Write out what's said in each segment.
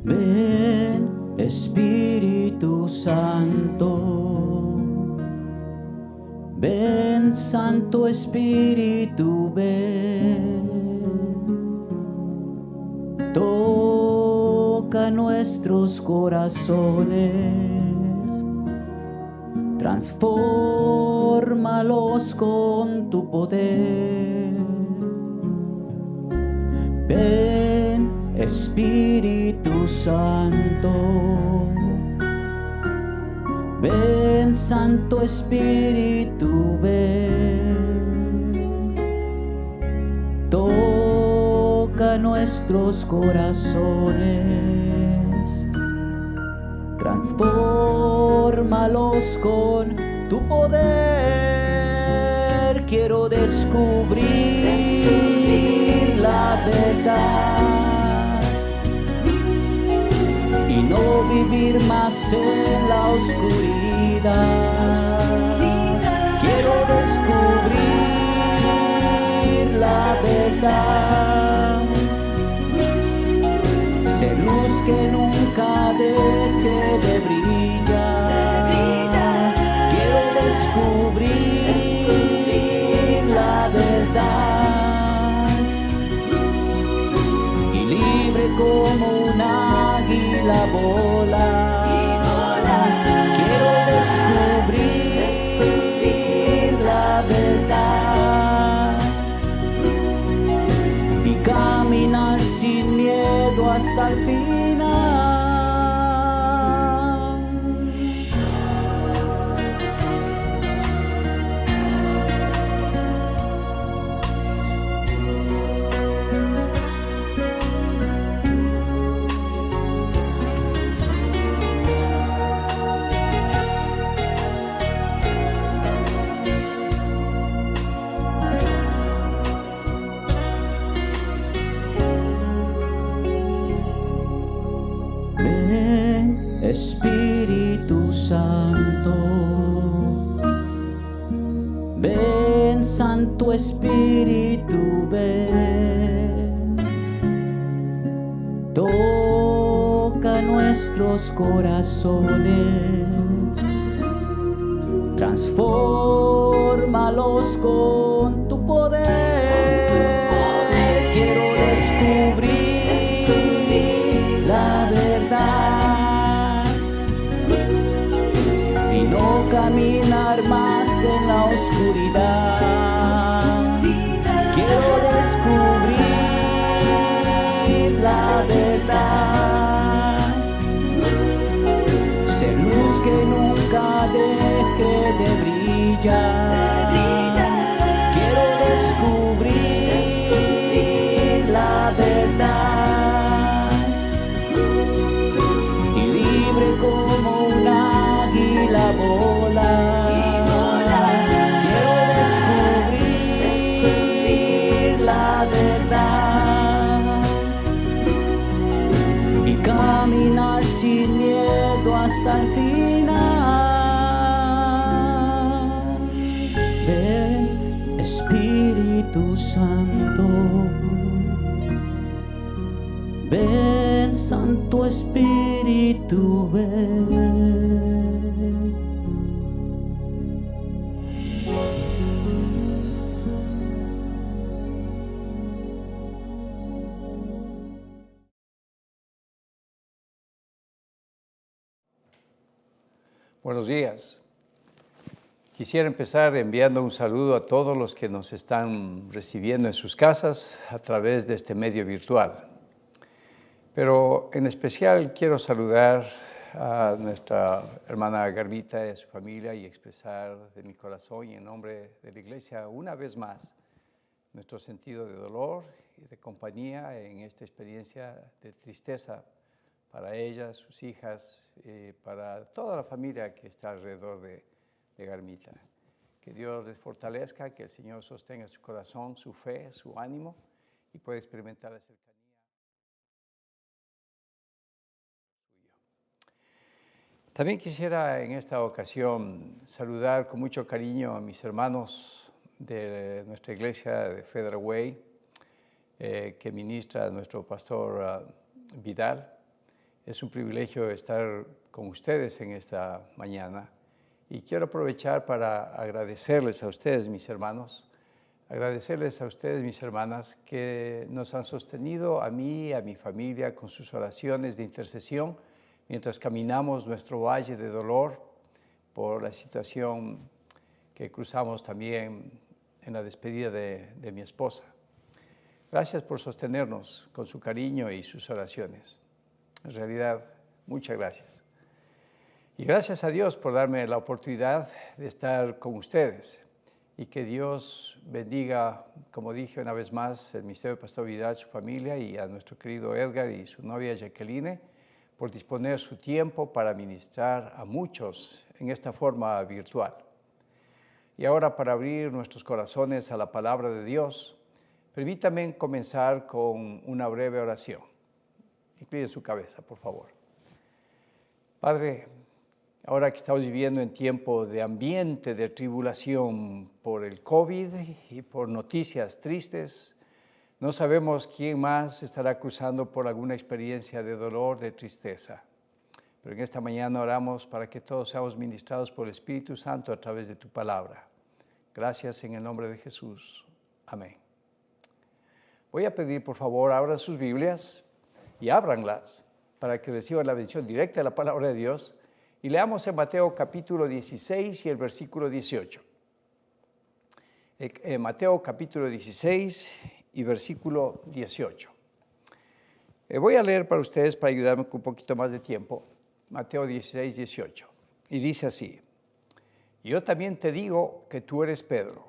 Ven, Espíritu Santo. Ven, Santo Espíritu, ven. Toca nuestros corazones. Transfórmalos con tu poder. Ven, Espíritu Santo. Ven, Santo Espíritu, ven. Toca nuestros corazones. Transfórmalos con tu poder. Quiero descubrir la verdad y no vivir más en la oscuridad. Quiero descubrir la verdad, ser luz que nunca deje de brillar. Quiero descubrir la verdad y libre como un águila volar. Quiero descubrir la verdad y caminar sin miedo hasta el final. Espíritu Santo, ven, Santo Espíritu, ven. Toca nuestros corazones, transfórmalos con tu poder. Quiero descubrir la verdad y no caminar más en la oscuridad. Quiero descubrir la verdad, ser luz que nunca deje de brillar. Quiero descubrir la verdad y libre como un águila volar. Quiero descubrir la verdad y caminar sin miedo hasta el final. Ven, Espíritu Santo. Ven, Santo Espíritu, ven. Buenos días. Quisiera empezar enviando un saludo a todos los que nos están recibiendo en sus casas a través de este medio virtual. Pero en especial quiero saludar a nuestra hermana Garmita y a su familia y expresar de mi corazón y en nombre de la Iglesia una vez más nuestro sentido de dolor y de compañía en esta experiencia de tristeza para ellas, sus hijas, para toda la familia que está alrededor de Garmita. Que Dios les fortalezca, que el Señor sostenga su corazón, su fe, su ánimo y pueda experimentar la cercanía. También quisiera en esta ocasión saludar con mucho cariño a mis hermanos de nuestra iglesia de Federal Way, que ministra nuestro pastor Vidal. Es un privilegio estar con ustedes en esta mañana y quiero aprovechar para agradecerles a ustedes, mis hermanos, agradecerles a ustedes, mis hermanas, que nos han sostenido a mí y a mi familia con sus oraciones de intercesión mientras caminamos nuestro valle de dolor por la situación que cruzamos también en la despedida de mi esposa. Gracias por sostenernos con su cariño y sus oraciones. En realidad, muchas gracias. Y gracias a Dios por darme la oportunidad de estar con ustedes y que Dios bendiga, como dije una vez más, el Ministerio de Pastor Vidal, su familia y a nuestro querido Edgar y su novia Jacqueline por disponer su tiempo para ministrar a muchos en esta forma virtual. Y ahora, para abrir nuestros corazones a la palabra de Dios, permítanme comenzar con una breve oración. Incline su cabeza, por favor. Padre, ahora que estamos viviendo en tiempo de ambiente de tribulación por el COVID y por noticias tristes, no sabemos quién más estará cruzando por alguna experiencia de dolor, de tristeza. Pero en esta mañana oramos para que todos seamos ministrados por el Espíritu Santo a través de tu palabra. Gracias en el nombre de Jesús. Amén. Voy a pedir, por favor, abran sus Biblias y ábranlas para que reciban la bendición directa de la palabra de Dios y leamos en Mateo capítulo 16 y el versículo 18. Mateo capítulo 16 y versículo 18. Voy a leer para ustedes para ayudarme con un poquito más de tiempo. Mateo 16, 18. Y dice así: yo también te digo que tú eres Pedro,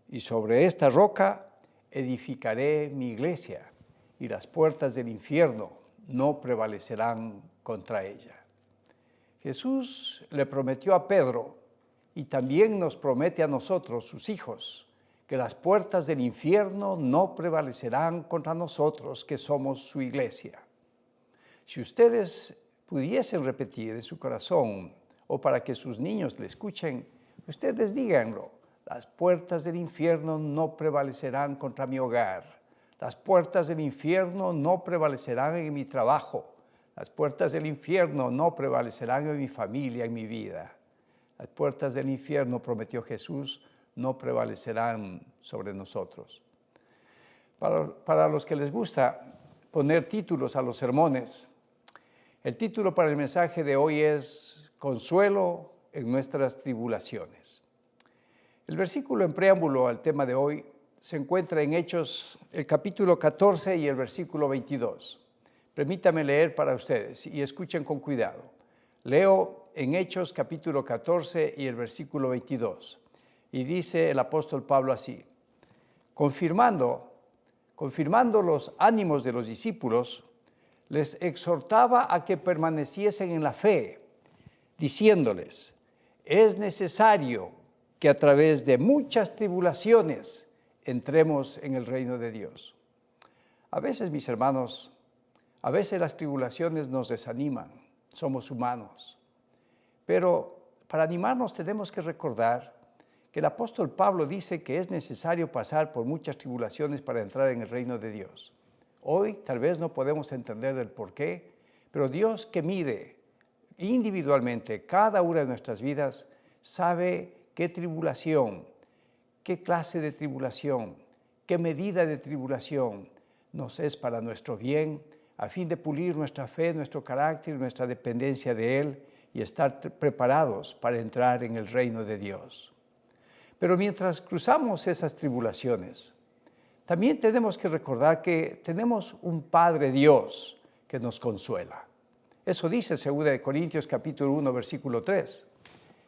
y sobre esta roca edificaré mi iglesia, y las puertas del infierno no prevalecerán contra ella. Jesús le prometió a Pedro, y también nos promete a nosotros, sus hijos, que las puertas del infierno no prevalecerán contra nosotros, que somos su iglesia. Si ustedes pudiesen repetir en su corazón, o para que sus niños le escuchen, ustedes díganlo: las puertas del infierno no prevalecerán contra mi hogar. Las puertas del infierno no prevalecerán en mi trabajo. Las puertas del infierno no prevalecerán en mi familia, en mi vida. Las puertas del infierno, prometió Jesús, no prevalecerán sobre nosotros. Para los que les gusta poner títulos a los sermones, el título para el mensaje de hoy es Consuelo en nuestras tribulaciones. El versículo en preámbulo al tema de hoy se encuentra en Hechos, el capítulo 14 y el versículo 22. Permítame leer para ustedes y escuchen con cuidado. Leo en Hechos capítulo 14 y el versículo 22. Y dice el apóstol Pablo así: confirmando los ánimos de los discípulos, les exhortaba a que permaneciesen en la fe, diciéndoles: es necesario que a través de muchas tribulaciones entremos en el reino de Dios. A veces, mis hermanos, a veces las tribulaciones nos desaniman, somos humanos. Pero para animarnos tenemos que recordar que el apóstol Pablo dice que es necesario pasar por muchas tribulaciones para entrar en el reino de Dios. Hoy tal vez no podemos entender el por qué, pero Dios, que mide individualmente cada una de nuestras vidas, sabe qué tribulación, qué clase de tribulación, qué medida de tribulación nos es para nuestro bien, a fin de pulir nuestra fe, nuestro carácter, nuestra dependencia de Él y estar preparados para entrar en el reino de Dios. Pero mientras cruzamos esas tribulaciones, también tenemos que recordar que tenemos un Padre Dios que nos consuela. Eso dice 2 Corintios capítulo 1, versículo 3.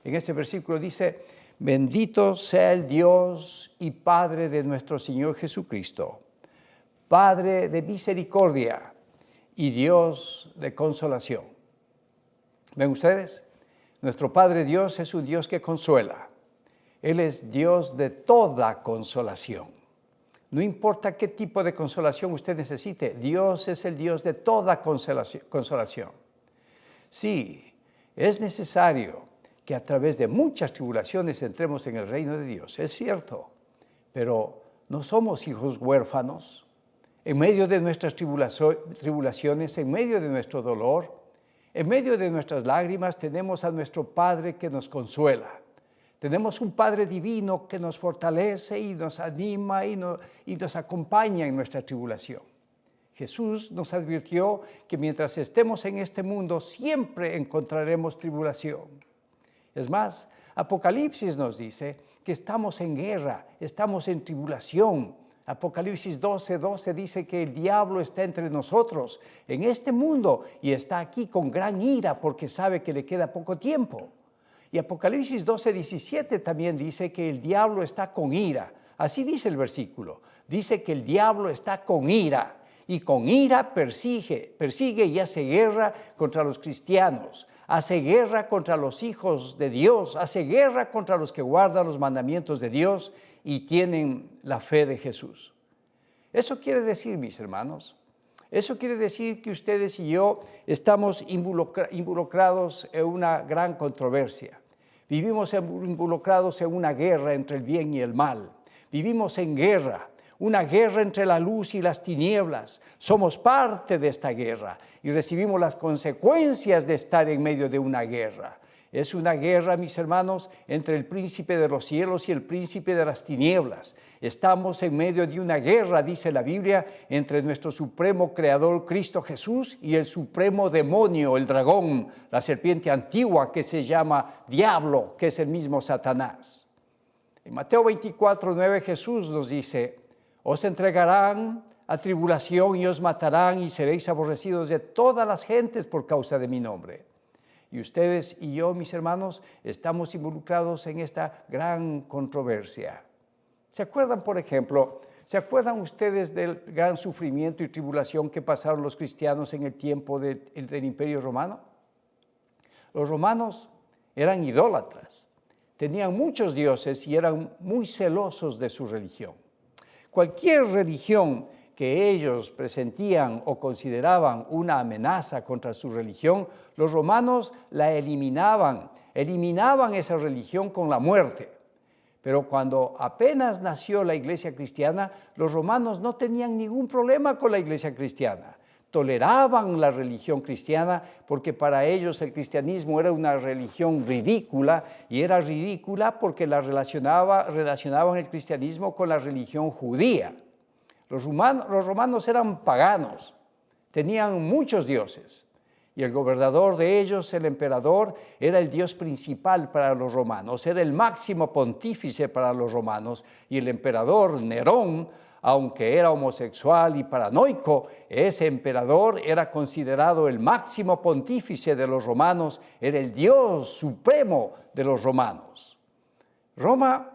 En ese versículo dice: bendito sea el Dios y Padre de nuestro Señor Jesucristo, Padre de misericordia y Dios de consolación. ¿Ven ustedes? Nuestro Padre Dios es un Dios que consuela. Él es Dios de toda consolación. No importa qué tipo de consolación usted necesite, Dios es el Dios de toda consolación. Sí, es necesario que a través de muchas tribulaciones entremos en el reino de Dios, es cierto, pero no somos hijos huérfanos. En medio de nuestras tribulaciones, en medio de nuestro dolor, en medio de nuestras lágrimas, tenemos a nuestro Padre que nos consuela. Tenemos un Padre divino que nos fortalece y nos anima y nos acompaña en nuestra tribulación. Jesús nos advirtió que mientras estemos en este mundo siempre encontraremos tribulación. Es más, Apocalipsis nos dice que estamos en guerra, estamos en tribulación. Apocalipsis 12:12 dice que el diablo está entre nosotros en este mundo y está aquí con gran ira porque sabe que le queda poco tiempo. Y Apocalipsis 12:17 también dice que el diablo está con ira. Así dice el versículo. Dice que el diablo está con ira y con ira persigue y hace guerra contra los cristianos. Hace guerra contra los hijos de Dios, hace guerra contra los que guardan los mandamientos de Dios y tienen la fe de Jesús. Eso quiere decir, mis hermanos, eso quiere decir que ustedes y yo estamos involucrados en una gran controversia. Vivimos involucrados en una guerra entre el bien y el mal. Vivimos en guerra. Una guerra entre la luz y las tinieblas. Somos parte de esta guerra y recibimos las consecuencias de estar en medio de una guerra. Es una guerra, mis hermanos, entre el príncipe de los cielos y el príncipe de las tinieblas. Estamos en medio de una guerra, dice la Biblia, entre nuestro supremo creador Cristo Jesús y el supremo demonio, el dragón, la serpiente antigua que se llama Diablo, que es el mismo Satanás. En Mateo 24:9 Jesús nos dice: os entregarán a tribulación y os matarán y seréis aborrecidos de todas las gentes por causa de mi nombre. Y ustedes y yo, mis hermanos, estamos involucrados en esta gran controversia. ¿Se acuerdan, por ejemplo, ustedes del gran sufrimiento y tribulación que pasaron los cristianos en el tiempo del Imperio Romano? Los romanos eran idólatras, tenían muchos dioses y eran muy celosos de su religión. Cualquier religión que ellos presentían o consideraban una amenaza contra su religión, los romanos la eliminaban esa religión con la muerte. Pero cuando apenas nació la iglesia cristiana, los romanos no tenían ningún problema con la iglesia cristiana. Toleraban la religión cristiana porque para ellos el cristianismo era una religión ridícula y era ridícula porque relacionaban el cristianismo con la religión judía. Los romanos eran paganos, tenían muchos dioses y el gobernador de ellos, el emperador, era el dios principal para los romanos, era el máximo pontífice para los romanos y el emperador Nerón, aunque era homosexual y paranoico, ese emperador era considerado el máximo pontífice de los romanos, era el Dios supremo de los romanos. Roma,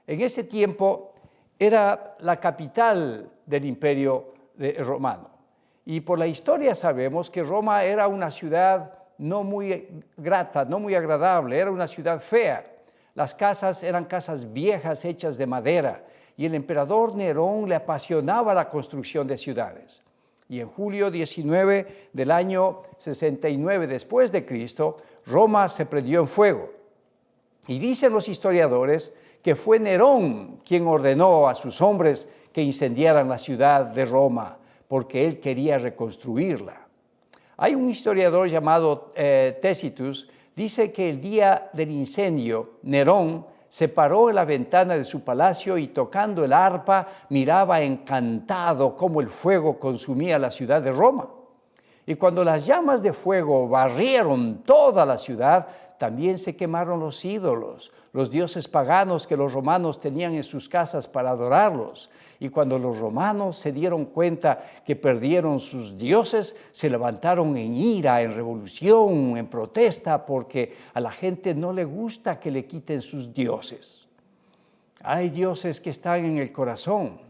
en ese tiempo, era la capital del imperio romano. Y por la historia sabemos que Roma era una ciudad no muy grata, no muy agradable, era una ciudad fea. Las casas eran casas viejas hechas de madera. Y el emperador Nerón le apasionaba la construcción de ciudades. Y en julio 19 del año 69 después de Cristo, Roma se prendió en fuego. Y dicen los historiadores que fue Nerón quien ordenó a sus hombres que incendiaran la ciudad de Roma, porque él quería reconstruirla. Hay un historiador llamado Tacitus, dice que el día del incendio, Nerón se paró en la ventana de su palacio y tocando el arpa miraba encantado cómo el fuego consumía la ciudad de Roma. Y cuando las llamas de fuego barrieron toda la ciudad, también se quemaron los ídolos, los dioses paganos que los romanos tenían en sus casas para adorarlos. Y cuando los romanos se dieron cuenta que perdieron sus dioses, se levantaron en ira, en revolución, en protesta, porque a la gente no le gusta que le quiten sus dioses. Hay dioses que están en el corazón,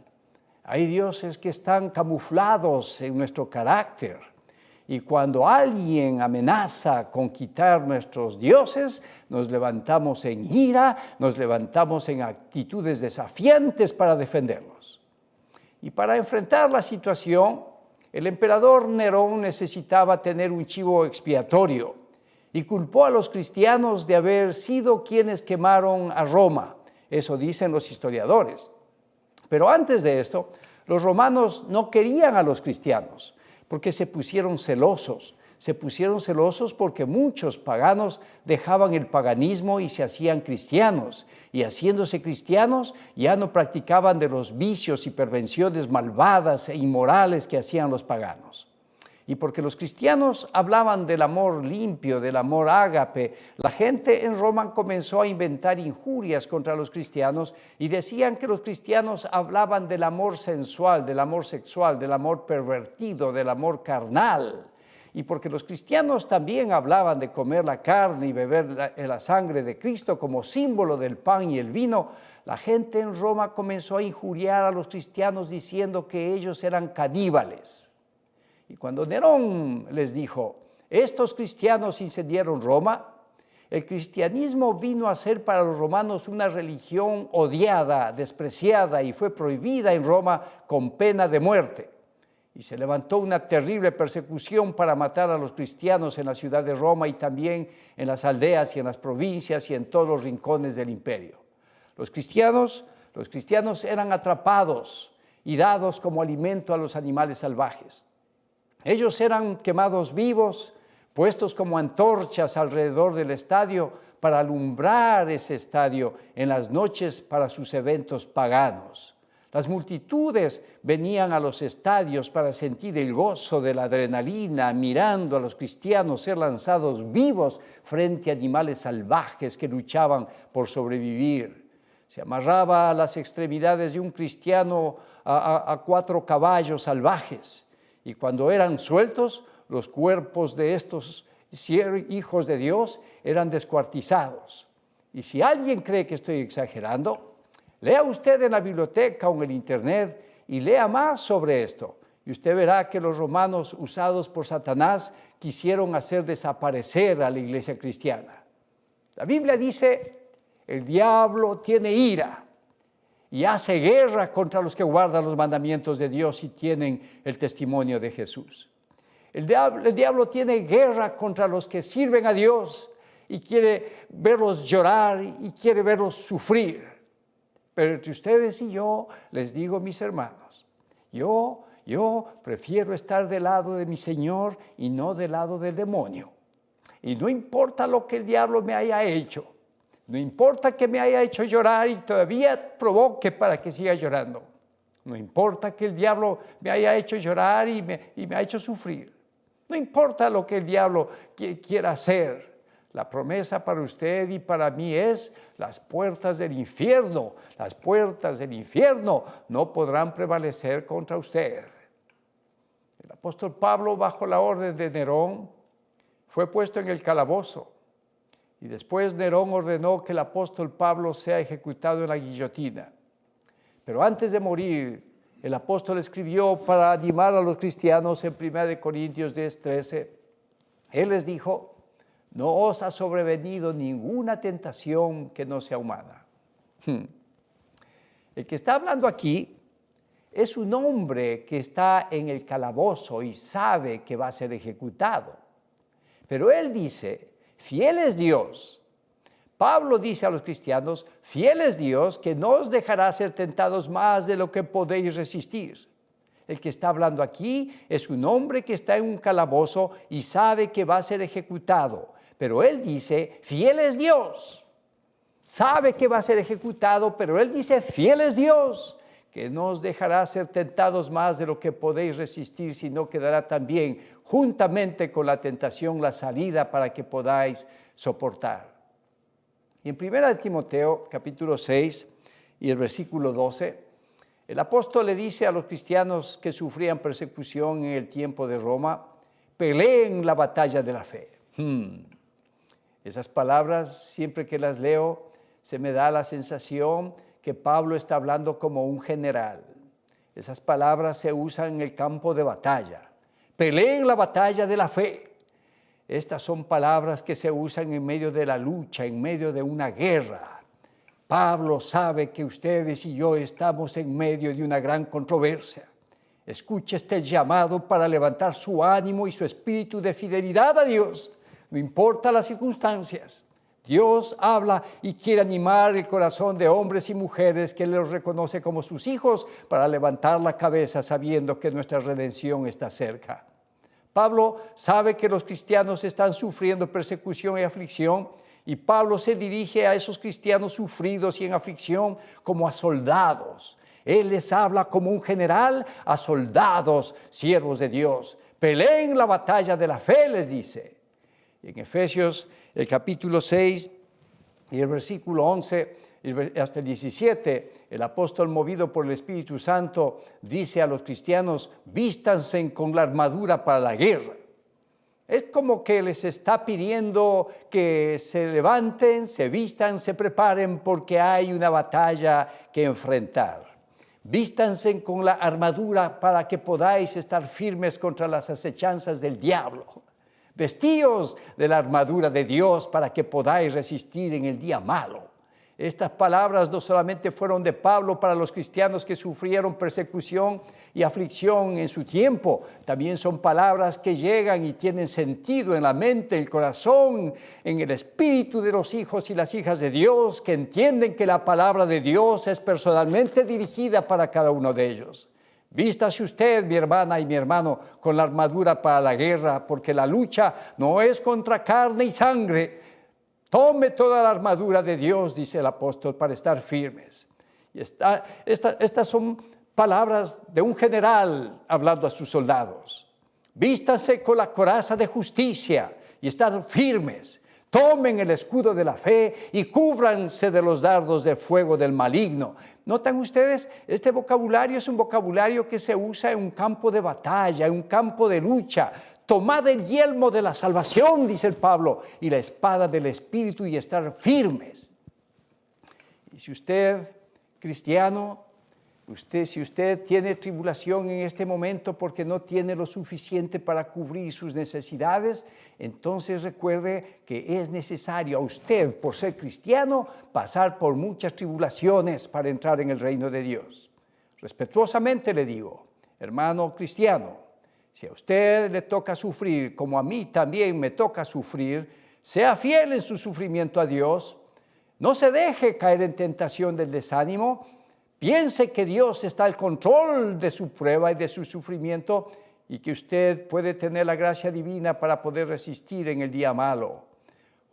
hay dioses que están camuflados en nuestro carácter. Y cuando alguien amenaza con quitar nuestros dioses, nos levantamos en ira, nos levantamos en actitudes desafiantes para defenderlos. Y para enfrentar la situación, el emperador Nerón necesitaba tener un chivo expiatorio y culpó a los cristianos de haber sido quienes quemaron a Roma. Eso dicen los historiadores. Pero antes de esto, Los romanos no querían a los cristianos porque se pusieron celosos. Se pusieron celosos porque muchos paganos dejaban el paganismo y se hacían cristianos. Y haciéndose cristianos ya no practicaban de los vicios y perversiones malvadas e inmorales que hacían los paganos. Y porque los cristianos hablaban del amor limpio, del amor ágape, la gente en Roma comenzó a inventar injurias contra los cristianos y decían que los cristianos hablaban del amor sensual, del amor sexual, del amor pervertido, del amor carnal. Y porque los cristianos también hablaban de comer la carne y beber la sangre de Cristo como símbolo del pan y el vino, la gente en Roma comenzó a injuriar a los cristianos diciendo que ellos eran caníbales. Y cuando Nerón les dijo, estos cristianos incendiaron Roma, el cristianismo vino a ser para los romanos una religión odiada, despreciada y fue prohibida en Roma con pena de muerte. Y se levantó una terrible persecución para matar a los cristianos en la ciudad de Roma y también en las aldeas y en las provincias y en todos los rincones del imperio. Los cristianos eran atrapados y dados como alimento a los animales salvajes. Ellos eran quemados vivos, puestos como antorchas alrededor del estadio para alumbrar ese estadio en las noches para sus eventos paganos. Las multitudes venían a los estadios para sentir el gozo de la adrenalina, mirando a los cristianos ser lanzados vivos frente a animales salvajes que luchaban por sobrevivir. Se amarraba a las extremidades de un cristiano a 4 caballos salvajes. Y cuando eran sueltos, los cuerpos de estos hijos de Dios eran descuartizados. Y si alguien cree que estoy exagerando, lea usted en la biblioteca o en el internet y lea más sobre esto. Y usted verá que los romanos usados por Satanás quisieron hacer desaparecer a la iglesia cristiana. La Biblia dice, el diablo tiene ira y hace guerra contra los que guardan los mandamientos de Dios y tienen el testimonio de Jesús. El diablo tiene guerra contra los que sirven a Dios y quiere verlos llorar y quiere verlos sufrir. Pero entre ustedes y yo, les digo, mis hermanos, yo prefiero estar del lado de mi Señor y no del lado del demonio. Y no importa lo que el diablo me haya hecho. No importa que me haya hecho llorar y todavía provoque para que siga llorando. No importa que el diablo me haya hecho llorar y me ha hecho sufrir. No importa lo que el diablo quiera hacer. La promesa para usted y para mí es las puertas del infierno. Las puertas del infierno no podrán prevalecer contra usted. El apóstol Pablo, bajo la orden de Nerón, fue puesto en el calabozo. Y después Nerón ordenó que el apóstol Pablo sea ejecutado en la guillotina. Pero antes de morir, el apóstol escribió para animar a los cristianos en 1 Corintios 10:13. Él les dijo, no os ha sobrevenido ninguna tentación que no sea humana. El que está hablando aquí es un hombre que está en el calabozo y sabe que va a ser ejecutado. Pero él dice, fiel es Dios. Pablo dice a los cristianos, fiel es Dios que no os dejará ser tentados más de lo que podéis resistir. El que está hablando aquí es un hombre que está en un calabozo y sabe que va a ser ejecutado. Pero él dice, fiel es Dios. Sabe que va a ser ejecutado, pero él dice, fiel es Dios, que no os dejará ser tentados más de lo que podéis resistir, sino que dará también, juntamente con la tentación, la salida para que podáis soportar. Y en 1 Timoteo, capítulo 6, y el versículo 12, el apóstol le dice a los cristianos que sufrían persecución en el tiempo de Roma, peleen la batalla de la fe. Esas palabras, siempre que las leo, se me da la sensación que Pablo está hablando como un general. Esas palabras se usan en el campo de batalla. Peleen la batalla de la fe. Estas son palabras que se usan en medio de la lucha, en medio de una guerra. Pablo sabe que ustedes y yo estamos en medio de una gran controversia. Escuche este llamado para levantar su ánimo y su espíritu de fidelidad a Dios. No importa las circunstancias, Dios habla y quiere animar el corazón de hombres y mujeres que los reconoce como sus hijos para levantar la cabeza sabiendo que nuestra redención está cerca. Pablo sabe que los cristianos están sufriendo persecución y aflicción, y Pablo se dirige a esos cristianos sufridos y en aflicción como a soldados. Él les habla como un general a soldados, siervos de Dios. Peleen la batalla de la fe, les dice. En Efesios, el capítulo 6 y el versículo 11 hasta el 17, el apóstol, movido por el Espíritu Santo, dice a los cristianos: vístanse con la armadura para la guerra. Es como que les está pidiendo que se levanten, se vistan, se preparen, porque hay una batalla que enfrentar. Vístanse con la armadura para que podáis estar firmes contra las acechanzas del diablo. Vestíos de la armadura de Dios para que podáis resistir en el día malo. Estas palabras no solamente fueron de Pablo para los cristianos que sufrieron persecución y aflicción en su tiempo, también son palabras que llegan y tienen sentido en la mente, el corazón, en el espíritu de los hijos y las hijas de Dios, que entienden que la palabra de Dios es personalmente dirigida para cada uno de ellos. Vístase usted, mi hermana y mi hermano, con la armadura para la guerra, porque la lucha no es contra carne y sangre. Tome toda la armadura de Dios, dice el apóstol, para estar firmes. Y estas son palabras de un general hablando a sus soldados. Vístase con la coraza de justicia y estar firmes. Tomen el escudo de la fe y cúbranse de los dardos de fuego del maligno. ¿Notan ustedes? Este vocabulario es un vocabulario que se usa en un campo de batalla, en un campo de lucha. Tomad el yelmo de la salvación, dice el Pablo, y la espada del Espíritu, y estar firmes. Y si usted, cristiano, si usted tiene tribulación en este momento porque no tiene lo suficiente para cubrir sus necesidades, entonces recuerde que es necesario a usted, por ser cristiano, pasar por muchas tribulaciones para entrar en el reino de Dios. Respetuosamente le digo, hermano cristiano, si a usted le toca sufrir, como a mí también me toca sufrir, sea fiel en su sufrimiento a Dios, no se deje caer en tentación del desánimo. Piense que Dios está al control de su prueba y de su sufrimiento, y que usted puede tener la gracia divina para poder resistir en el día malo.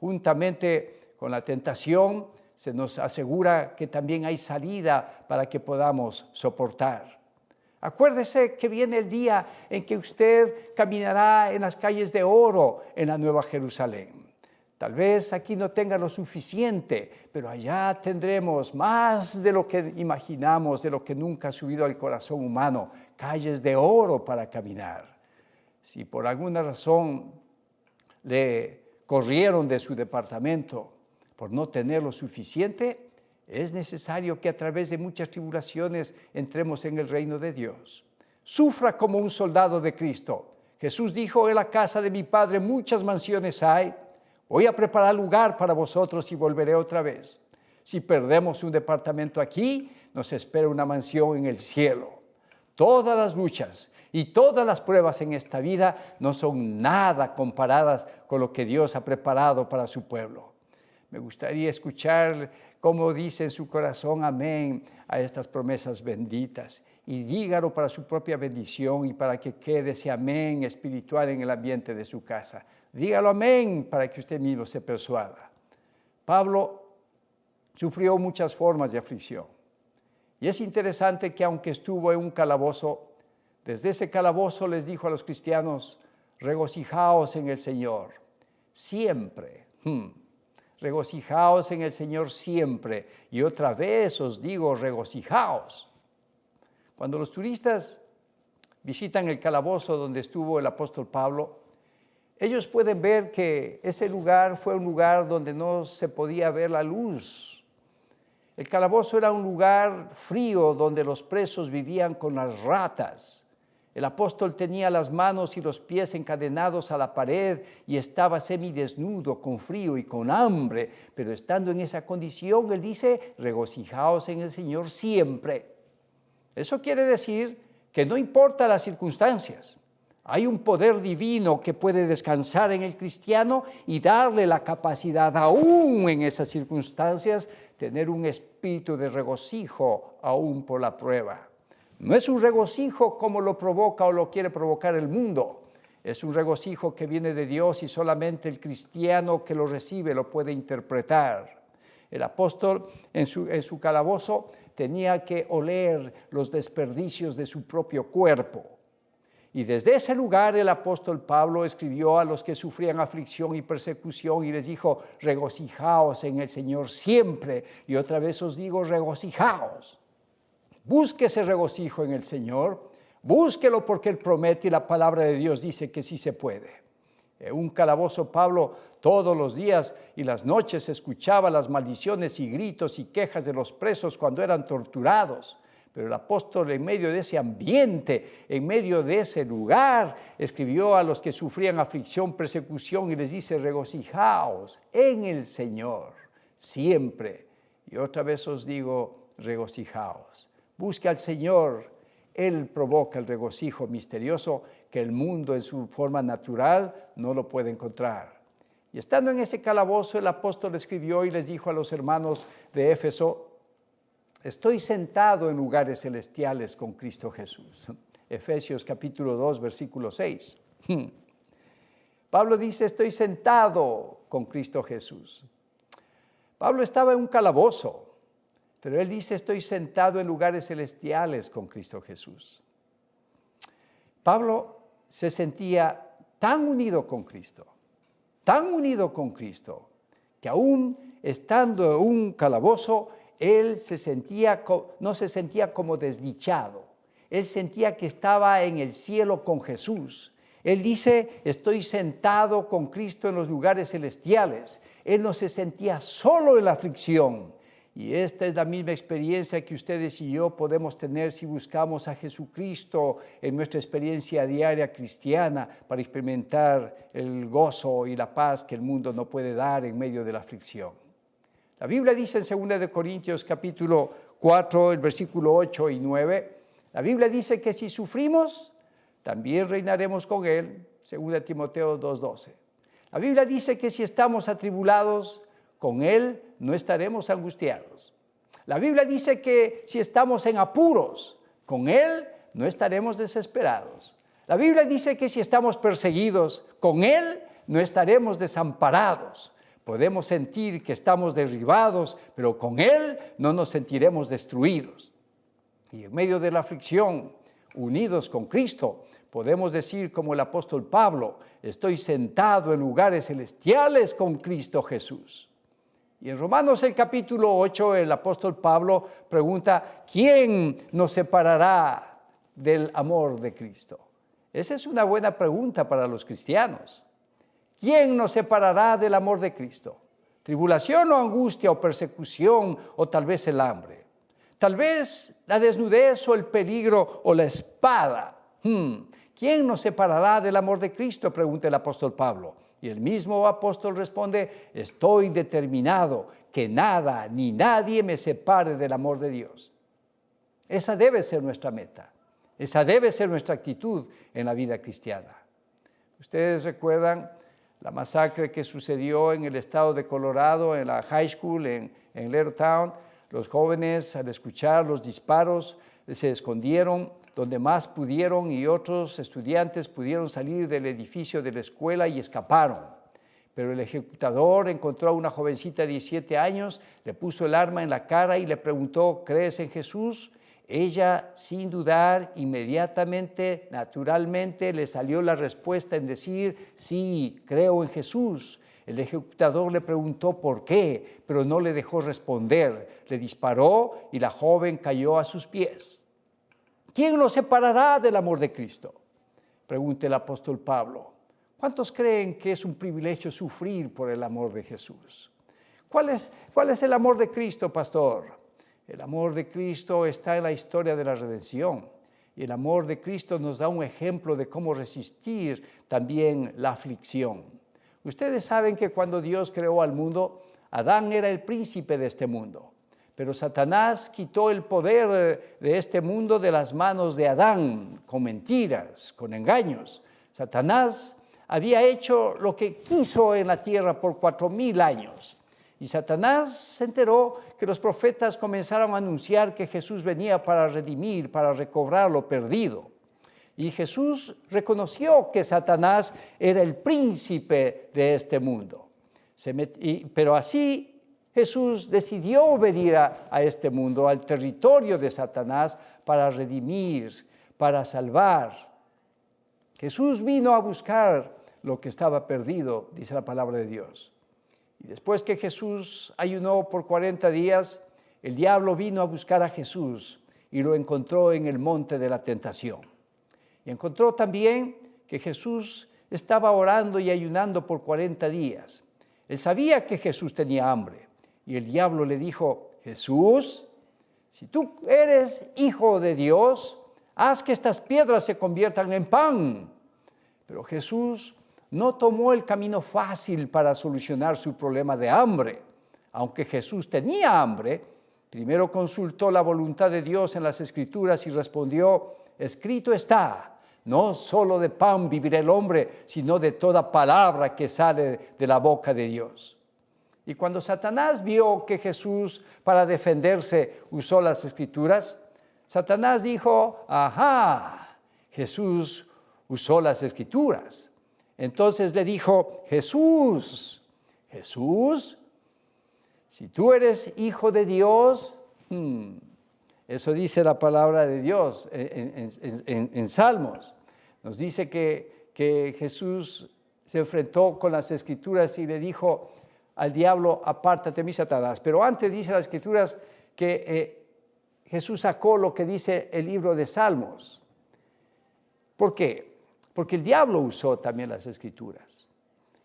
Juntamente con la tentación, se nos asegura que también hay salida para que podamos soportar. Acuérdese que viene el día en que usted caminará en las calles de oro en la Nueva Jerusalén. Tal vez aquí no tenga lo suficiente, pero allá tendremos más de lo que imaginamos, de lo que nunca ha subido al corazón humano, calles de oro para caminar. Si por alguna razón le corrieron de su departamento por no tener lo suficiente, es necesario que a través de muchas tribulaciones entremos en el reino de Dios. Sufra como un soldado de Cristo. Jesús dijo: en la casa de mi Padre muchas mansiones hay. Voy a preparar lugar para vosotros y volveré otra vez. Si perdemos un departamento aquí, nos espera una mansión en el cielo. Todas las luchas y todas las pruebas en esta vida no son nada comparadas con lo que Dios ha preparado para su pueblo. Me gustaría escuchar cómo dice en su corazón amén a estas promesas benditas, y dígalo para su propia bendición y para que quede ese amén espiritual en el ambiente de su casa. Dígalo amén para que usted mismo se persuada. Pablo sufrió muchas formas de aflicción, y es interesante que aunque estuvo en un calabozo, desde ese calabozo les dijo a los cristianos: regocijaos en el Señor siempre. Regocijaos en el Señor siempre. Y otra vez os digo, regocijaos. Cuando los turistas visitan el calabozo donde estuvo el apóstol Pablo, ellos pueden ver que ese lugar fue un lugar donde no se podía ver la luz. El calabozo era un lugar frío donde los presos vivían con las ratas. El apóstol tenía las manos y los pies encadenados a la pared y estaba semidesnudo, con frío y con hambre. Pero estando en esa condición, él dice: regocijaos en el Señor siempre. Eso quiere decir que no importa las circunstancias, Hay un poder divino que puede descansar en el cristiano y darle la capacidad, aún en esas circunstancias, tener un espíritu de regocijo, aún por la prueba. No es un regocijo como lo provoca o lo quiere provocar el mundo. Es un regocijo que viene de Dios y solamente el cristiano que lo recibe lo puede interpretar. El apóstol en su calabozo tenía que oler los desperdicios de su propio cuerpo. Y desde ese lugar el apóstol Pablo escribió a los que sufrían aflicción y persecución y les dijo: regocijaos en el Señor siempre. Y otra vez os digo, regocijaos. Busque ese regocijo en el Señor, búsquelo porque Él promete y la palabra de Dios dice que sí se puede. En un calabozo Pablo todos los días y las noches escuchaba las maldiciones y gritos y quejas de los presos cuando eran torturados. Pero el apóstol, en medio de ese ambiente, en medio de ese lugar, escribió a los que sufrían aflicción, persecución y les dice: regocijaos en el Señor siempre. Y otra vez os digo, regocijaos. Busque al Señor, Él provoca el regocijo misterioso que el mundo en su forma natural no lo puede encontrar. Y estando en ese calabozo, el apóstol escribió y les dijo a los hermanos de Éfeso: estoy sentado en lugares celestiales con Cristo Jesús. Efesios capítulo 2, versículo 6. Pablo dice: estoy sentado con Cristo Jesús. Pablo estaba en un calabozo, pero él dice: estoy sentado en lugares celestiales con Cristo Jesús. Pablo se sentía tan unido con Cristo, que aún estando en un calabozo, él no se sentía como desdichado. Él sentía que estaba en el cielo con Jesús. Él dice: estoy sentado con Cristo en los lugares celestiales. Él no se sentía solo en la aflicción. Y esta es la misma experiencia que ustedes y yo podemos tener si buscamos a Jesucristo en nuestra experiencia diaria cristiana para experimentar el gozo y la paz que el mundo no puede dar en medio de la aflicción. La Biblia dice en 2 Corintios capítulo 4, el versículo 8 y 9, la Biblia dice que si sufrimos, también reinaremos con Él, 2 Timoteo 2:12. La Biblia dice que si estamos atribulados, con Él no estaremos angustiados. La Biblia dice que si estamos en apuros, con Él no estaremos desesperados. La Biblia dice que si estamos perseguidos, con Él no estaremos desamparados. Podemos sentir que estamos derribados, pero con Él no nos sentiremos destruidos. Y en medio de la aflicción, unidos con Cristo, podemos decir como el apóstol Pablo: estoy sentado en lugares celestiales con Cristo Jesús. Y en Romanos el capítulo 8, el apóstol Pablo pregunta: ¿quién nos separará del amor de Cristo? Esa es una buena pregunta para los cristianos. ¿Quién nos separará del amor de Cristo? ¿Tribulación o angustia o persecución o tal vez el hambre? Tal vez la desnudez o el peligro o la espada. ¿Quién nos separará del amor de Cristo?, pregunta el apóstol Pablo. Y el mismo apóstol responde: estoy determinado que nada ni nadie me separe del amor de Dios. Esa debe ser nuestra meta. Esa debe ser nuestra actitud en la vida cristiana. Ustedes recuerdan la masacre que sucedió en el estado de Colorado, en la high school, en Lettertown. Los jóvenes, al escuchar los disparos, se escondieron donde más pudieron y otros estudiantes pudieron salir del edificio de la escuela y escaparon. Pero el ejecutador encontró a una jovencita de 17 años, le puso el arma en la cara y le preguntó: ¿crees en Jesús? Ella, sin dudar, inmediatamente, naturalmente, le salió la respuesta en decir: sí, creo en Jesús. El ejecutador le preguntó por qué, pero no le dejó responder. Le disparó y la joven cayó a sus pies. ¿Quién nos separará del amor de Cristo?, pregunta el apóstol Pablo. ¿Cuántos creen que es un privilegio sufrir por el amor de Jesús? ¿Cuál es el amor de Cristo, pastor? El amor de Cristo está en la historia de la redención. Y el amor de Cristo nos da un ejemplo de cómo resistir también la aflicción. Ustedes saben que cuando Dios creó al mundo, Adán era el príncipe de este mundo. Pero Satanás quitó el poder de este mundo de las manos de Adán, con mentiras, con engaños. Satanás había hecho lo que quiso en la tierra por 4,000 años. Y Satanás se enteró que los profetas comenzaron a anunciar que Jesús venía para redimir, para recobrar lo perdido. Y Jesús reconoció que Satanás era el príncipe de este mundo. Pero así Jesús decidió venir a este mundo, al territorio de Satanás, para redimir, para salvar. Jesús vino a buscar lo que estaba perdido, dice la palabra de Dios. Y después que Jesús ayunó por 40 días, el diablo vino a buscar a Jesús y lo encontró en el monte de la tentación. Y encontró también que Jesús estaba orando y ayunando por 40 días. Él sabía que Jesús tenía hambre. Y el diablo le dijo: Jesús, si tú eres hijo de Dios, haz que estas piedras se conviertan en pan. Pero Jesús no tomó el camino fácil para solucionar su problema de hambre. Aunque Jesús tenía hambre, primero consultó la voluntad de Dios en las Escrituras y respondió: escrito está, no solo de pan vivirá el hombre, sino de toda palabra que sale de la boca de Dios. Y cuando Satanás vio que Jesús, para defenderse, usó las Escrituras, Satanás dijo: ajá, Jesús usó las Escrituras. Entonces le dijo: Jesús, si tú eres hijo de Dios, eso dice la palabra de Dios en Salmos. Nos dice que Jesús se enfrentó con las Escrituras y le dijo al diablo: apártate de mí, Satanás. Pero antes dice las Escrituras que Jesús sacó lo que dice el libro de Salmos. ¿Por qué? Porque el diablo usó también las Escrituras.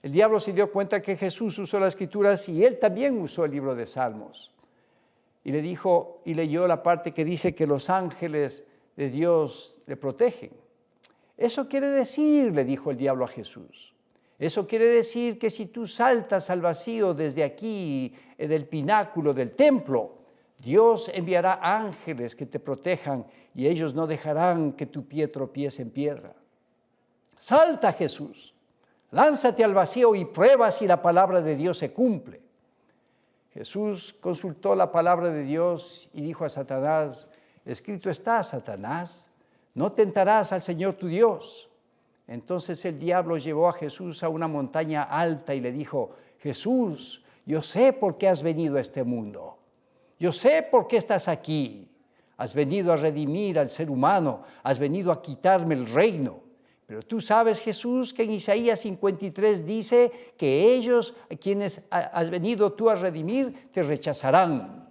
El diablo se dio cuenta que Jesús usó las Escrituras y él también usó el libro de Salmos. Y le dijo, y leyó la parte que dice que los ángeles de Dios le protegen. Eso quiere decir, le dijo el diablo a Jesús, eso quiere decir que si tú saltas al vacío desde aquí, del pináculo del templo, Dios enviará ángeles que te protejan y ellos no dejarán que tu pie tropiece en piedra. Salta, Jesús, lánzate al vacío y prueba si la palabra de Dios se cumple. Jesús consultó la palabra de Dios y dijo a Satanás: escrito está, Satanás, no tentarás al Señor tu Dios. Entonces el diablo llevó a Jesús a una montaña alta y le dijo: Jesús, yo sé por qué has venido a este mundo. Yo sé por qué estás aquí. Has venido a redimir al ser humano, has venido a quitarme el reino. Pero tú sabes, Jesús, que en Isaías 53 dice que ellos, a quienes has venido tú a redimir, te rechazarán.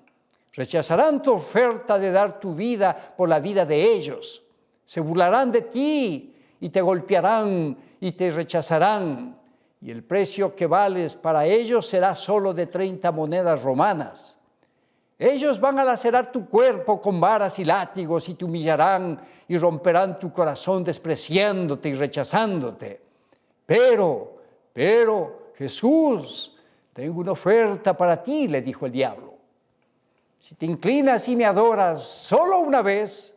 Rechazarán tu oferta de dar tu vida por la vida de ellos. Se burlarán de ti y te golpearán y te rechazarán. Y el precio que vales para ellos será solo de 30 monedas romanas. Ellos van a lacerar tu cuerpo con varas y látigos y te humillarán y romperán tu corazón despreciándote y rechazándote. Pero, Jesús, tengo una oferta para ti, le dijo el diablo. Si te inclinas y me adoras solo una vez,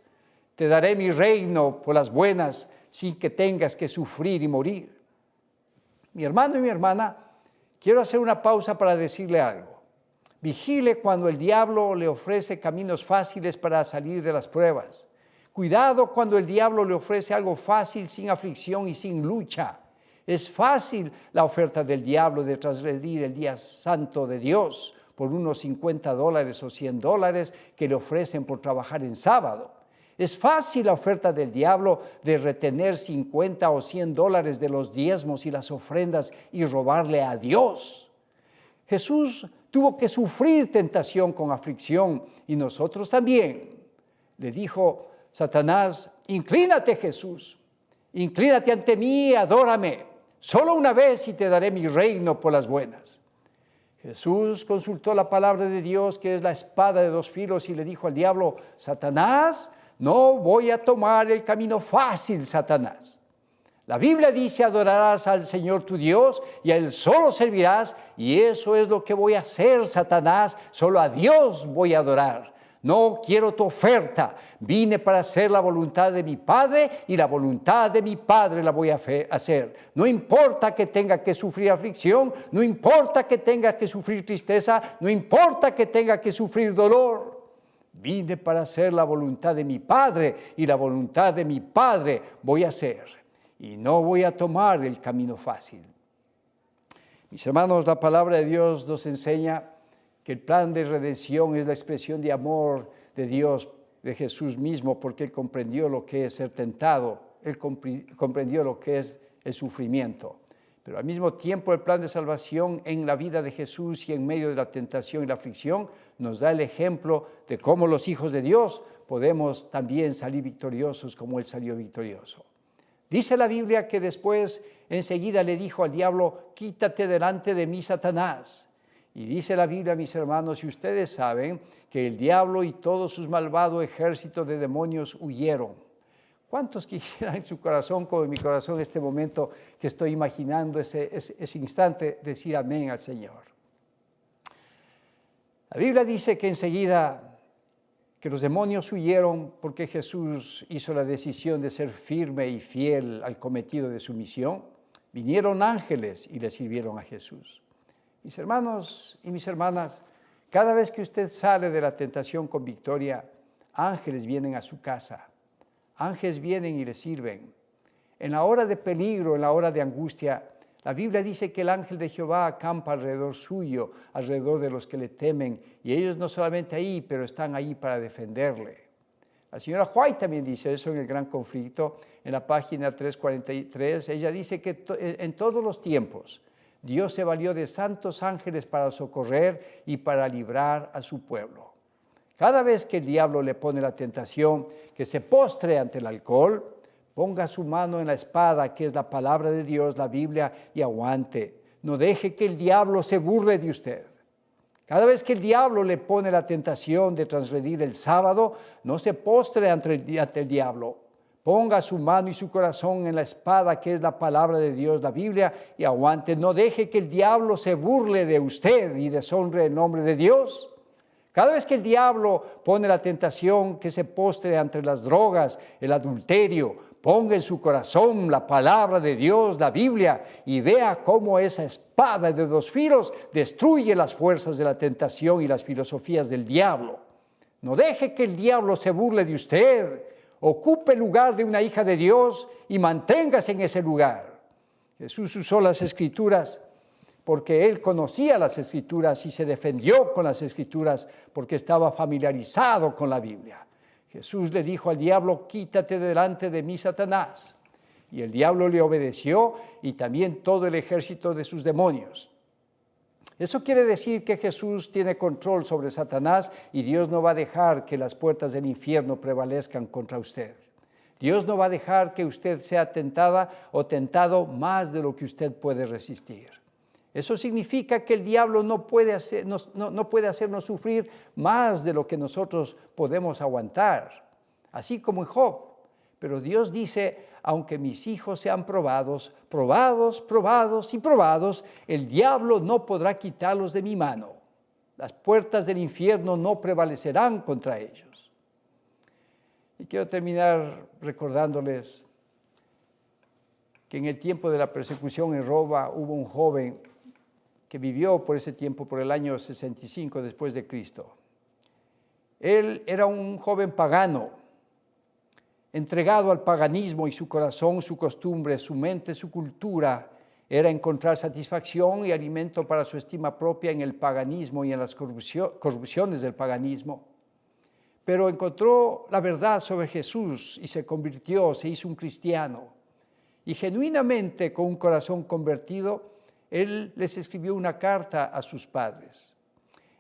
te daré mi reino por las buenas sin que tengas que sufrir y morir. Mi hermano y mi hermana, quiero hacer una pausa para decirle algo. Vigile cuando el diablo le ofrece caminos fáciles para salir de las pruebas. Cuidado cuando el diablo le ofrece algo fácil, sin aflicción y sin lucha. Es fácil la oferta del diablo de transgredir el día santo de Dios por unos $50 o $100 que le ofrecen por trabajar en sábado. Es fácil la oferta del diablo de retener $50 o $100 de los diezmos y las ofrendas y robarle a Dios. Jesús tuvo que sufrir tentación con aflicción y nosotros también. Le dijo Satanás: inclínate, Jesús, inclínate ante mí y adórame. Solo una vez y te daré mi reino por las buenas. Jesús consultó la palabra de Dios, que es la espada de dos filos, y le dijo al diablo: Satanás, no voy a tomar el camino fácil, Satanás. La Biblia dice: adorarás al Señor tu Dios y a Él solo servirás, y eso es lo que voy a hacer, Satanás. Solo a Dios voy a adorar. No quiero tu oferta. Vine para hacer la voluntad de mi Padre y la voluntad de mi Padre la voy a hacer. No importa que tenga que sufrir aflicción, no importa que tenga que sufrir tristeza, no importa que tenga que sufrir dolor. Vine para hacer la voluntad de mi Padre y la voluntad de mi Padre voy a hacer. Y no voy a tomar el camino fácil. Mis hermanos, la palabra de Dios nos enseña que el plan de redención es la expresión de amor de Dios, de Jesús mismo, porque Él comprendió lo que es ser tentado, Él comprendió lo que es el sufrimiento. Pero al mismo tiempo el plan de salvación en la vida de Jesús y en medio de la tentación y la aflicción nos da el ejemplo de cómo los hijos de Dios podemos también salir victoriosos como Él salió victorioso. Dice la Biblia que después enseguida le dijo al diablo, quítate delante de mí, Satanás. Y dice la Biblia, mis hermanos, y ustedes saben que el diablo y todo su malvado ejército de demonios huyeron. ¿Cuántos quisieran en su corazón, como en mi corazón en este momento que estoy imaginando ese instante, decir amén al Señor? La Biblia dice que enseguida que los demonios huyeron porque Jesús hizo la decisión de ser firme y fiel al cometido de su misión. Vinieron ángeles y le sirvieron a Jesús. Mis hermanos y mis hermanas, cada vez que usted sale de la tentación con victoria, ángeles vienen a su casa, ángeles vienen y le sirven. En la hora de peligro, en la hora de angustia, la Biblia dice que el ángel de Jehová acampa alrededor suyo, alrededor de los que le temen, y ellos no solamente ahí, pero están ahí para defenderle. La señora White también dice eso en El Gran Conflicto, en la página 343, ella dice que en todos los tiempos, Dios se valió de santos ángeles para socorrer y para librar a su pueblo. Cada vez que el diablo le pone la tentación que se postre ante el alcohol, ponga su mano en la espada, que es la palabra de Dios, la Biblia, y aguante. No deje que el diablo se burle de usted. Cada vez que el diablo le pone la tentación de transgredir el sábado, no se postre ante el diablo. Ponga su mano y su corazón en la espada, que es la palabra de Dios, la Biblia, y aguante. No deje que el diablo se burle de usted y deshonre el nombre de Dios. Cada vez que el diablo pone la tentación que se postre ante las drogas, el adulterio, ponga en su corazón la palabra de Dios, la Biblia, y vea cómo esa espada de dos filos destruye las fuerzas de la tentación y las filosofías del diablo. No deje que el diablo se burle de usted. Ocupe el lugar de una hija de Dios y manténgase en ese lugar. Jesús usó las Escrituras porque Él conocía las Escrituras y se defendió con las Escrituras porque estaba familiarizado con la Biblia. Jesús le dijo al diablo, quítate delante de mí, Satanás. Y el diablo le obedeció y también todo el ejército de sus demonios. Eso quiere decir que Jesús tiene control sobre Satanás y Dios no va a dejar que las puertas del infierno prevalezcan contra usted. Dios no va a dejar que usted sea tentada o tentado más de lo que usted puede resistir. Eso significa que el diablo no puede hacernos sufrir más de lo que nosotros podemos aguantar, así como en Job. Pero Dios dice, aunque mis hijos sean probados, el diablo no podrá quitarlos de mi mano. Las puertas del infierno no prevalecerán contra ellos. Y quiero terminar recordándoles que en el tiempo de la persecución en Roma hubo un joven que vivió por ese tiempo, por el año 65 después de Cristo. Él era un joven pagano, entregado al paganismo, y su corazón, su costumbre, su mente, su cultura era encontrar satisfacción y alimento para su estima propia en el paganismo y en las corrupciones del paganismo. Pero encontró la verdad sobre Jesús y se convirtió, se hizo un cristiano. Y genuinamente, con un corazón convertido, él les escribió una carta a sus padres.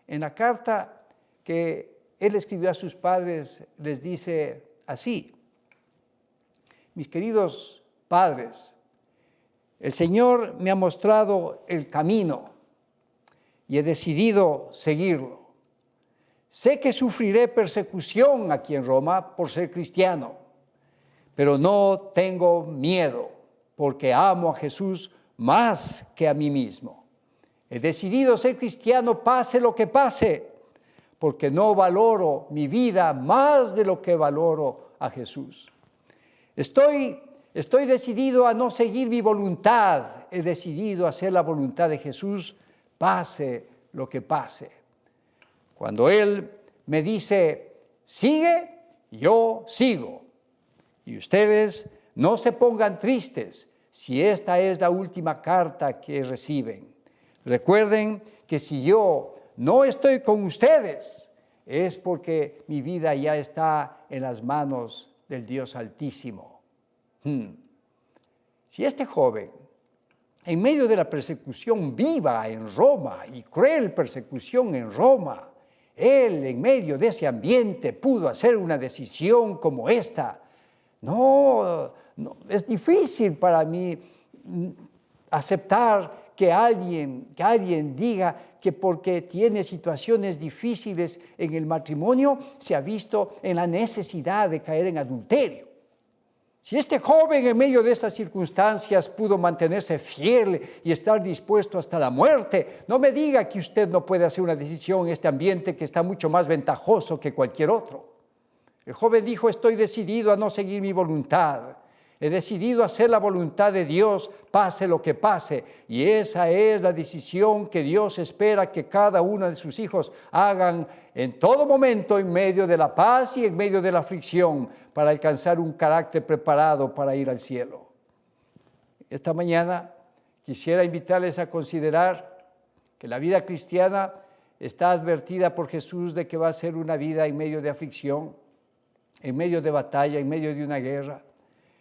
En la carta que él escribió a sus padres les dice así: mis queridos padres, el Señor me ha mostrado el camino y he decidido seguirlo. Sé que sufriré persecución aquí en Roma por ser cristiano, pero no tengo miedo porque amo a Jesús más que a mí mismo. He decidido ser cristiano pase lo que pase, porque no valoro mi vida más de lo que valoro a Jesús. Estoy decidido a no seguir mi voluntad, he decidido a hacer la voluntad de Jesús, pase lo que pase. Cuando Él me dice, sigue, yo sigo. Y ustedes no se pongan tristes si esta es la última carta que reciben. Recuerden que si yo no estoy con ustedes, es porque mi vida ya está en las manos del Dios Altísimo. Si este joven, en medio de la persecución viva en Roma y cruel persecución en Roma, él en medio de ese ambiente pudo hacer una decisión como esta, no, es difícil para mí aceptar que alguien diga que porque tiene situaciones difíciles en el matrimonio se ha visto en la necesidad de caer en adulterio. Si este joven en medio de estas circunstancias pudo mantenerse fiel y estar dispuesto hasta la muerte, no me diga que usted no puede hacer una decisión en este ambiente que está mucho más ventajoso que cualquier otro. El joven dijo, estoy decidido a no seguir mi voluntad. He decidido hacer la voluntad de Dios, pase lo que pase. Y esa es la decisión que Dios espera que cada uno de sus hijos hagan en todo momento en medio de la paz y en medio de la aflicción para alcanzar un carácter preparado para ir al cielo. Esta mañana quisiera invitarles a considerar que la vida cristiana está advertida por Jesús de que va a ser una vida en medio de aflicción, en medio de batalla, en medio de una guerra,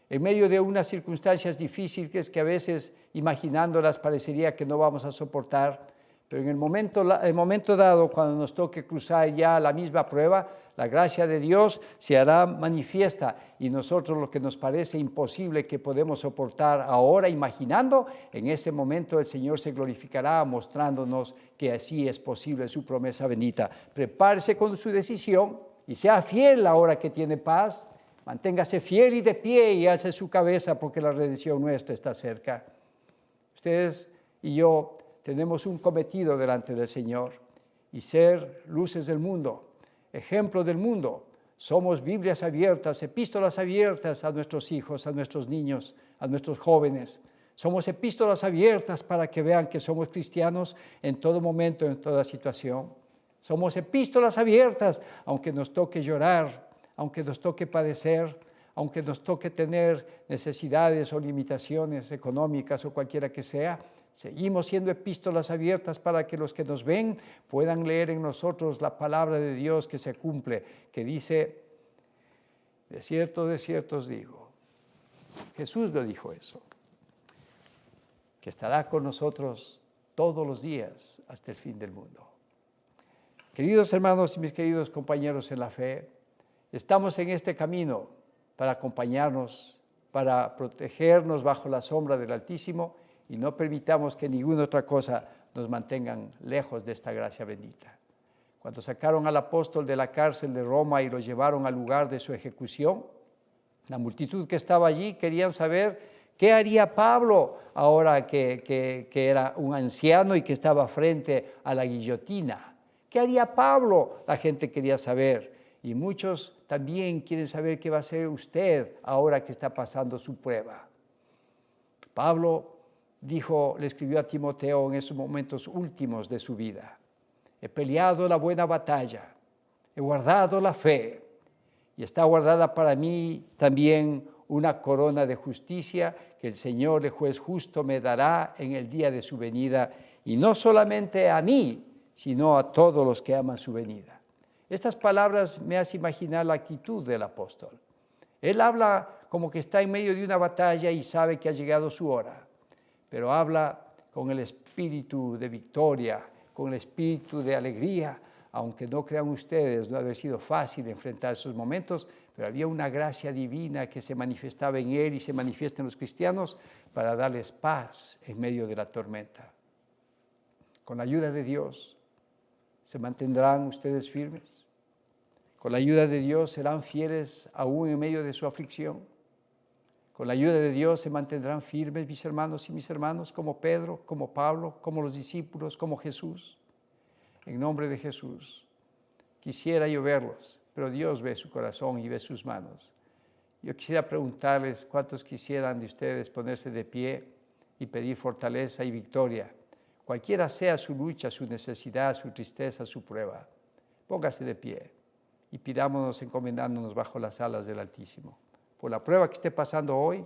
en medio de unas circunstancias difíciles que a veces imaginándolas parecería que no vamos a soportar, pero en el momento dado, cuando nos toque cruzar ya la misma prueba, la gracia de Dios se hará manifiesta y nosotros lo que nos parece imposible que podemos soportar ahora imaginando, en ese momento el Señor se glorificará mostrándonos que así es posible su promesa bendita. Prepárese con su decisión y sea fiel ahora que tiene paz. Manténgase fiel y de pie y alce su cabeza porque la redención nuestra está cerca. Ustedes y yo tenemos un cometido delante del Señor y ser luces del mundo, ejemplo del mundo. Somos Biblias abiertas, epístolas abiertas a nuestros hijos, a nuestros niños, a nuestros jóvenes. Somos epístolas abiertas para que vean que somos cristianos en todo momento, en toda situación. Somos epístolas abiertas, aunque nos toque llorar, aunque nos toque padecer, aunque nos toque tener necesidades o limitaciones económicas o cualquiera que sea, seguimos siendo epístolas abiertas para que los que nos ven puedan leer en nosotros la palabra de Dios que se cumple, que dice, de cierto os digo. Jesús lo dijo eso, que estará con nosotros todos los días hasta el fin del mundo. Queridos hermanos y mis queridos compañeros en la fe, estamos en este camino para acompañarnos, para protegernos bajo la sombra del Altísimo y no permitamos que ninguna otra cosa nos mantengan lejos de esta gracia bendita. Cuando sacaron al apóstol de la cárcel de Roma y lo llevaron al lugar de su ejecución, la multitud que estaba allí querían saber qué haría Pablo ahora que era un anciano y que estaba frente a la guillotina. ¿Qué haría Pablo? La gente quería saber. Y muchos también quieren saber qué va a hacer usted ahora que está pasando su prueba. Pablo le escribió a Timoteo en esos momentos últimos de su vida: he peleado la buena batalla, he guardado la fe, y está guardada para mí también una corona de justicia que el Señor, el juez justo, me dará en el día de su venida, y no solamente a mí, sino a todos los que aman su venida. Estas palabras me hacen imaginar la actitud del apóstol. Él habla como que está en medio de una batalla y sabe que ha llegado su hora, pero habla con el espíritu de victoria, con el espíritu de alegría, aunque no crean ustedes, no ha haber sido fácil enfrentar esos momentos, pero había una gracia divina que se manifestaba en él y se manifiesta en los cristianos para darles paz en medio de la tormenta. Con la ayuda de Dios, ¿se mantendrán ustedes firmes? Con la ayuda de Dios serán fieles aún en medio de su aflicción. Con la ayuda de Dios se mantendrán firmes mis hermanos y mis hermanas, como Pedro, como Pablo, como los discípulos, como Jesús. En nombre de Jesús, quisiera yo verlos, pero Dios ve su corazón y ve sus manos. Yo quisiera preguntarles cuántos quisieran de ustedes ponerse de pie y pedir fortaleza y victoria, cualquiera sea su lucha, su necesidad, su tristeza, su prueba. Póngase de pie y pidámonos encomendándonos bajo las alas del Altísimo, por la prueba que esté pasando hoy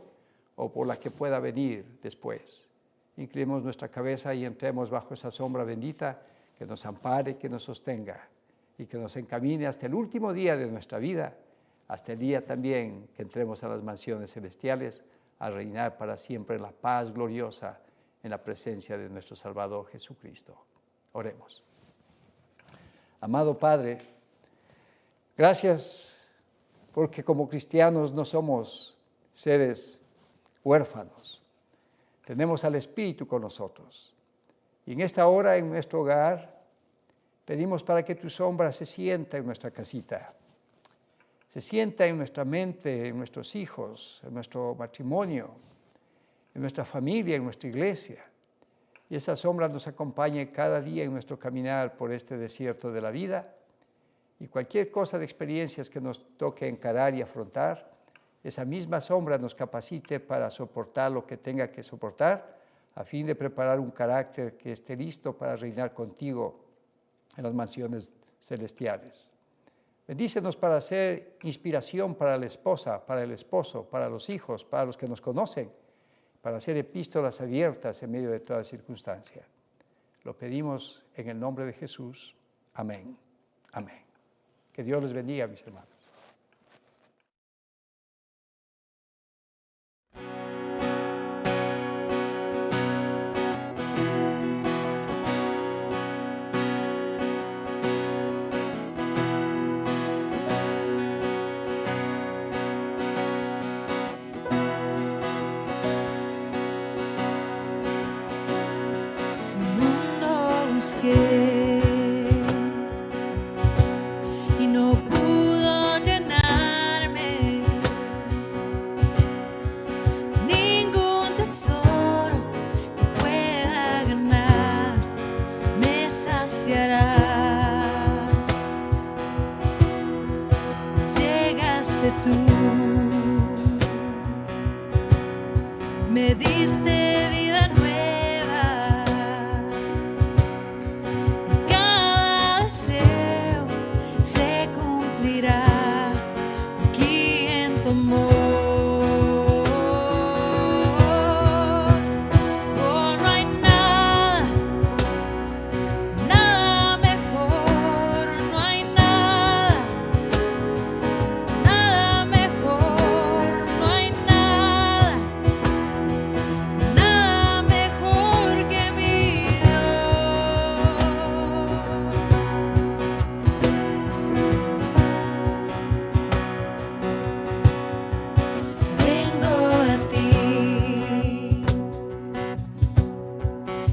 o por la que pueda venir después. Inclinemos nuestra cabeza y entremos bajo esa sombra bendita que nos ampare, que nos sostenga y que nos encamine hasta el último día de nuestra vida, hasta el día también que entremos a las mansiones celestiales a reinar para siempre en la paz gloriosa en la presencia de nuestro Salvador Jesucristo. Oremos. Amado Padre, gracias porque como cristianos no somos seres huérfanos. Tenemos al Espíritu con nosotros. Y en esta hora en nuestro hogar pedimos para que tu sombra se sienta en nuestra casita, se sienta en nuestra mente, en nuestros hijos, en nuestro matrimonio, en nuestra familia, en nuestra iglesia. Y esa sombra nos acompañe cada día en nuestro caminar por este desierto de la vida. Y cualquier cosa de experiencias que nos toque encarar y afrontar, esa misma sombra nos capacite para soportar lo que tenga que soportar, a fin de preparar un carácter que esté listo para reinar contigo en las mansiones celestiales. Bendícenos para ser inspiración para la esposa, para el esposo, para los hijos, para los que nos conocen, para hacer epístolas abiertas en medio de toda circunstancia. Lo pedimos en el nombre de Jesús. Amén. Amén. Que Dios les bendiga, mis hermanos. Y no pudo llenarme, ningún tesoro que pueda ganar me saciará. Llegaste tú, me diste vida nueva.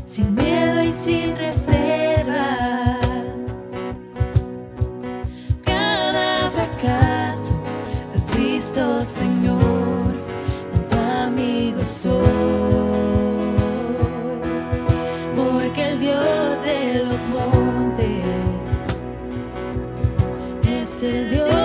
Sin miedo y sin reservas, cada fracaso has visto, Señor, en tu amigo soy, porque el Dios de los montes es el Dios